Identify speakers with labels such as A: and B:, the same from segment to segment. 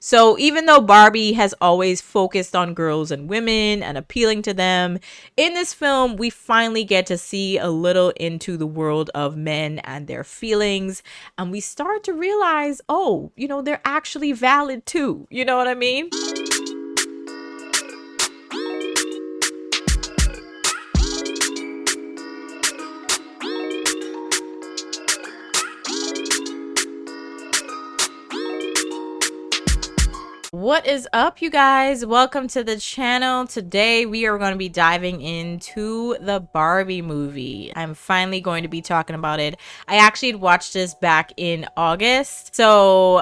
A: So even though Barbie has always focused on girls and women and appealing to them, in this film, we finally get to see a little into the world of men and their feelings. And we start to realize, oh, they're actually valid too. You know what I mean? What is up, you guys? Welcome to the channel. Today we are going to be diving into the Barbie movie. I'm finally going to be talking about it. I actually watched this back in August, so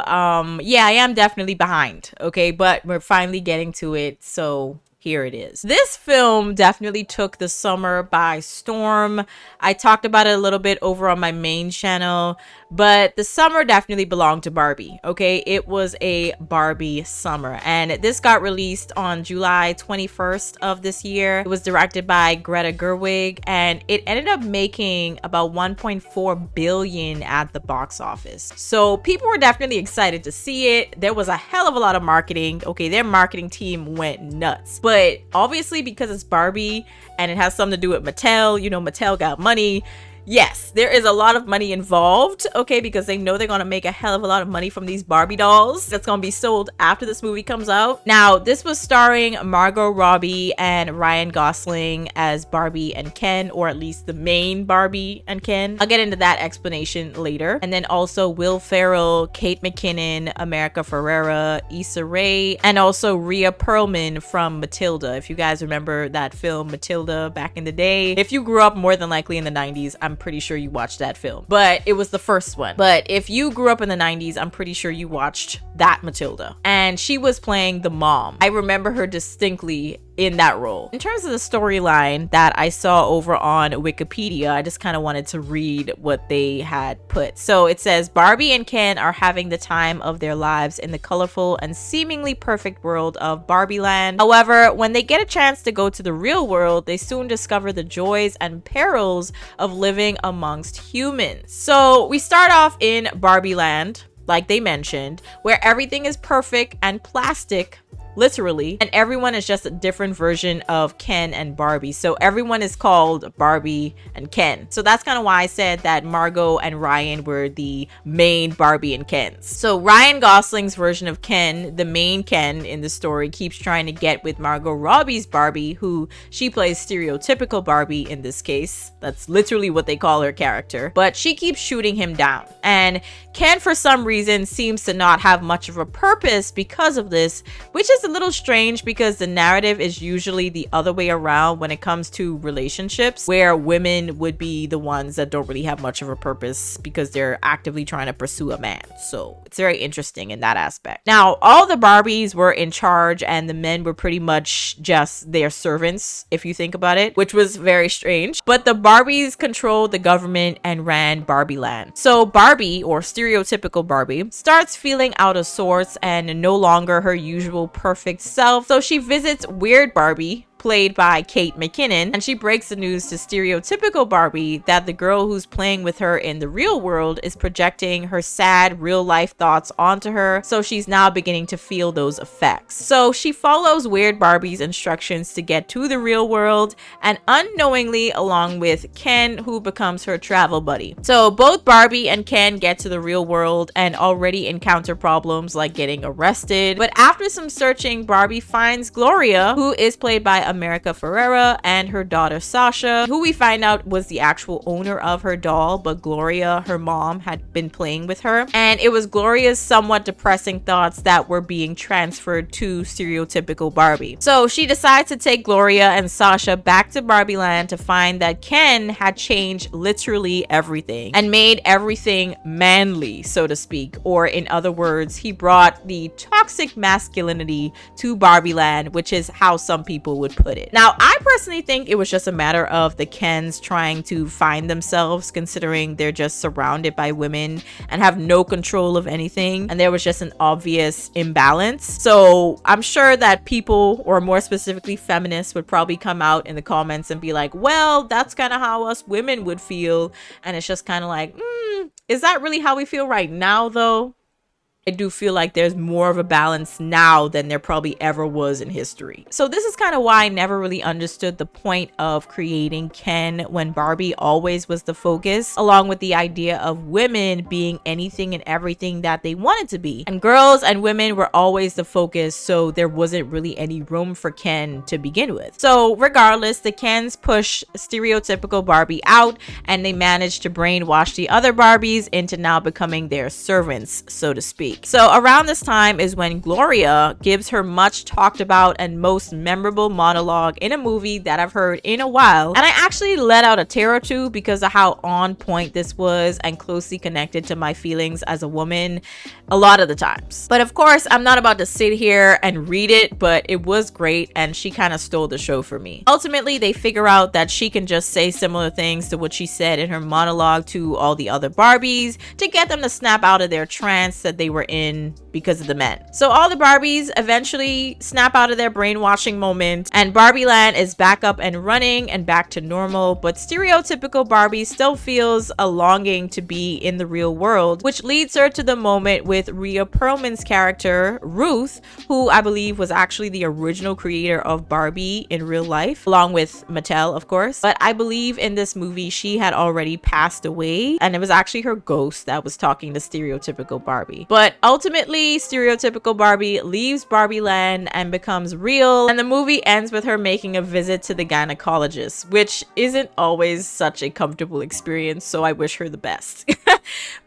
A: yeah, I am definitely behind, okay, but we're finally getting to it, so here it is. This film definitely took the summer by storm. I talked about it a little bit over on my main channel, but the summer definitely belonged to Barbie, okay? It was a Barbie summer, and this got released on July 21st of this year. It was directed by Greta Gerwig, and it ended up making about 1.4 billion at the box office. So people were definitely excited to see it. There was a hell of a lot of marketing, okay? Their marketing team went nuts. But obviously, because it's Barbie and it has something to do with Mattel, Mattel got money. Yes, there is a lot of money involved, okay, because they know they're going to make a hell of a lot of money from these Barbie dolls that's going to be sold after this movie comes out. Now, this was starring Margot Robbie and Ryan Gosling as Barbie and Ken, or at least the main Barbie and Ken. I'll get into that explanation later. And then also Will Ferrell, Kate McKinnon, America Ferrera, Issa Rae, and also Rhea Perlman from Matilda. If you guys remember that film Matilda back in the day, if you grew up more than likely in the 90s, I'm pretty sure you watched that film, but it was the first one. But if you grew up in the 90s, I'm pretty sure you watched that Matilda, and she was playing the mom. I remember her distinctly in that role. In terms of the storyline that I saw over on Wikipedia, I just kind of wanted to read what they had put. So it says, Barbie and Ken are having the time of their lives in the colorful and seemingly perfect world of Barbie Land. However, when they get a chance to go to the real world, they soon discover the joys and perils of living amongst humans. So we start off in Barbie Land, like they mentioned, where everything is perfect and plastic, literally, and everyone is just a different version of Ken and Barbie. So everyone is called Barbie and Ken. So that's kind of why I said that Margot and Ryan were the main Barbie and Kens. So Ryan Gosling's version of Ken, the main Ken in the story, keeps trying to get with Margot Robbie's Barbie, who she plays stereotypical Barbie in this case. That's literally what they call her character. But she keeps shooting him down. And Ken, for some reason, seems to not have much of a purpose because of this, which is a little strange because the narrative is usually the other way around when it comes to relationships, where women would be the ones that don't really have much of a purpose because they're actively trying to pursue a man. So it's very interesting in that aspect. Now, all the Barbies were in charge and the men were pretty much just their servants, if you think about it, which was very strange. But the Barbies controlled the government and ran Barbie Land. So Barbie, or stereotypical Barbie, starts feeling out of sorts and no longer her usual perfect self. So she visits Weird Barbie, played by Kate McKinnon, and she breaks the news to stereotypical Barbie that the girl who's playing with her in the real world is projecting her sad real life thoughts onto her, so she's now beginning to feel those effects. So she follows Weird Barbie's instructions to get to the real world, and unknowingly along with Ken, who becomes her travel buddy. So both Barbie and Ken get to the real world and already encounter problems like getting arrested, but after some searching, Barbie finds Gloria, who is played by America Ferrera, and her daughter Sasha, who we find out was the actual owner of her doll, but Gloria, her mom, had been playing with her. And it was Gloria's somewhat depressing thoughts that were being transferred to stereotypical Barbie. So she decides to take Gloria and Sasha back to Barbie Land to find that Ken had changed literally everything and made everything manly, so to speak. Or in other words, he brought the toxic masculinity to Barbie Land, which is how some people would put it. Now, I personally think it was just a matter of the Kens trying to find themselves, considering they're just surrounded by women and have no control of anything, and there was just an obvious imbalance. So I'm sure that people, or more specifically feminists, would probably come out in the comments and be like, well, that's kind of how us women would feel. And it's just kind of like, is that really how we feel right now though? I do feel like there's more of a balance now than there probably ever was in history. So this is kind of why I never really understood the point of creating Ken when Barbie always was the focus, along with the idea of women being anything and everything that they wanted to be. And girls and women were always the focus, so there wasn't really any room for Ken to begin with. So regardless, the Kens push stereotypical Barbie out, and they managed to brainwash the other Barbies into now becoming their servants, so to speak. So around this time is when Gloria gives her much talked about and most memorable monologue in a movie that I've heard in a while, and I actually let out a tear or two because of how on point this was and closely connected to my feelings as a woman a lot of the times. But of course, I'm not about to sit here and read it, but it was great and she kind of stole the show for me. Ultimately, they figure out that she can just say similar things to what she said in her monologue to all the other Barbies to get them to snap out of their trance that they were in because of the men. So all the Barbies eventually snap out of their brainwashing moment, and Barbie Land is back up and running and back to normal, but stereotypical Barbie still feels a longing to be in the real world, which leads her to the moment with Rhea Perlman's character, Ruth, who I believe was actually the original creator of Barbie in real life, along with Mattel, of course. But I believe in this movie, she had already passed away, and it was actually her ghost that was talking to stereotypical Barbie. But ultimately, stereotypical Barbie leaves Barbie Land and becomes real, and the movie ends with her making a visit to the gynecologist, which isn't always such a comfortable experience, so I wish her the best.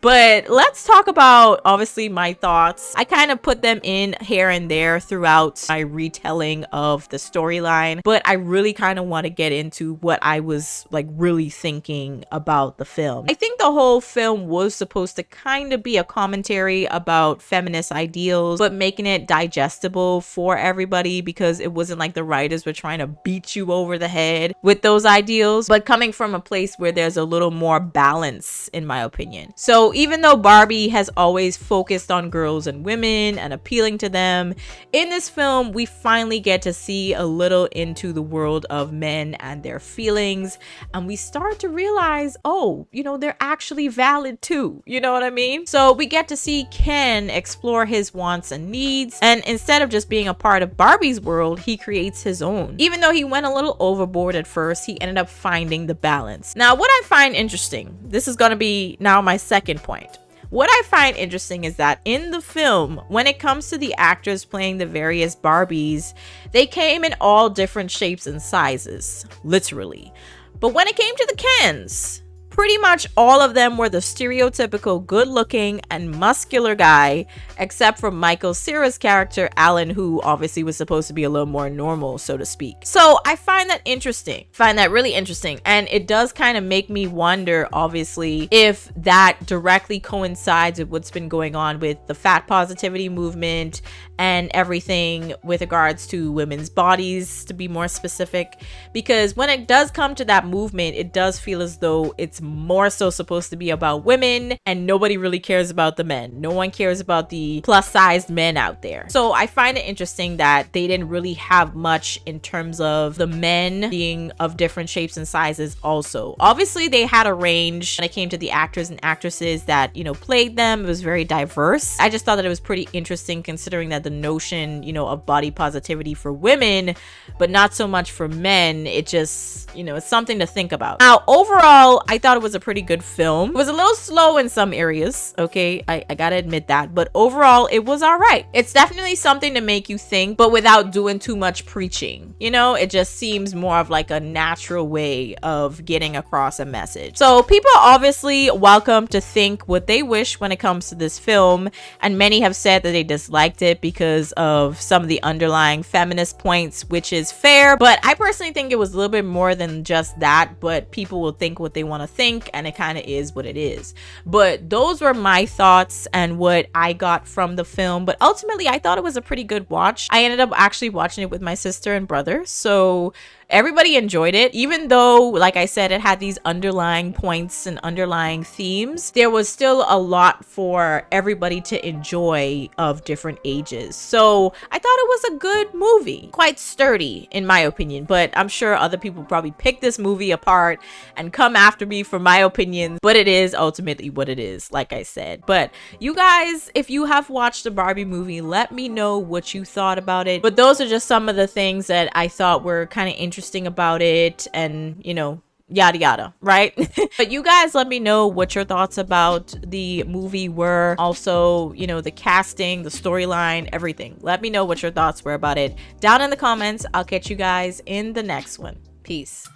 A: But let's talk about, obviously, my thoughts. I kind of put them in here and there throughout my retelling of the storyline, but I really kind of want to get into what I was like really thinking about the film. I think the whole film was supposed to kind of be a commentary about feminist ideals, but making it digestible for everybody, because it wasn't like the writers were trying to beat you over the head with those ideals, but coming from a place where there's a little more balance, in my opinion. So even though Barbie has always focused on girls and women and appealing to them, in this film we finally get to see a little into the world of men and their feelings, and we start to realize, oh, you know, they're actually valid too, you know what I mean? So we get to see Ken explore his wants and needs, and instead of just being a part of Barbie's world, he creates his own. Even though he went a little overboard at first, he ended up finding the balance. Now, what I find interesting, this is going to be now my second point. What I find interesting is that in the film, when it comes to the actors playing the various Barbies, they came in all different shapes and sizes, literally. But when it came to the Kens, pretty much all of them were the stereotypical good-looking and muscular guy, except for Michael Cera's character, Alan, who obviously was supposed to be a little more normal, so to speak. So I find that interesting. Find that really interesting. And it does kind of make me wonder, obviously, if that directly coincides with what's been going on with the fat positivity movement and everything with regards to women's bodies, to be more specific. Because when it does come to that movement, it does feel as though it's more so supposed to be about women, and nobody really cares about the men. No one cares about the plus-sized men out there. So I find it interesting that they didn't really have much in terms of the men being of different shapes and sizes also. Obviously, they had a range when it came to the actors and actresses that, you know, played them. It was very diverse. I just thought that it was pretty interesting, considering that the notion, you know, of body positivity for women, but not so much for men. It just, you know, it's something to think about. Now, overall, I thought it was a pretty good film. It was a little slow in some areas, okay? I gotta admit that, but overall, it was all right. It's definitely something to make you think, but without doing too much preaching. You know, it just seems more of like a natural way of getting across a message. So people are obviously welcome to think what they wish when it comes to this film, and many have said that they disliked it because of some of the underlying feminist points, which is fair, but I personally think it was a little bit more than just that, but people will think what they want to think, and it kind of is what it is. But those were my thoughts and what I got from the film. But ultimately, I thought it was a pretty good watch. I ended up actually watching it with my sister and brother, so everybody enjoyed it. Even though, like I said, it had these underlying points and underlying themes, there was still a lot for everybody to enjoy of different ages. So I thought it was a good movie, quite sturdy in my opinion, but I'm sure other people probably pick this movie apart and come after me for my opinions, but it is ultimately what it is, like I said. But you guys, if you have watched the Barbie movie, let me know what you thought about it. But those are just some of the things that I thought were kind of interesting about it, and you know, yada yada, right? But you guys let me know what your thoughts about the movie were. Also, you know, the casting, the storyline, everything. Let me know what your thoughts were about it down in the comments. I'll catch you guys in the next one. Peace.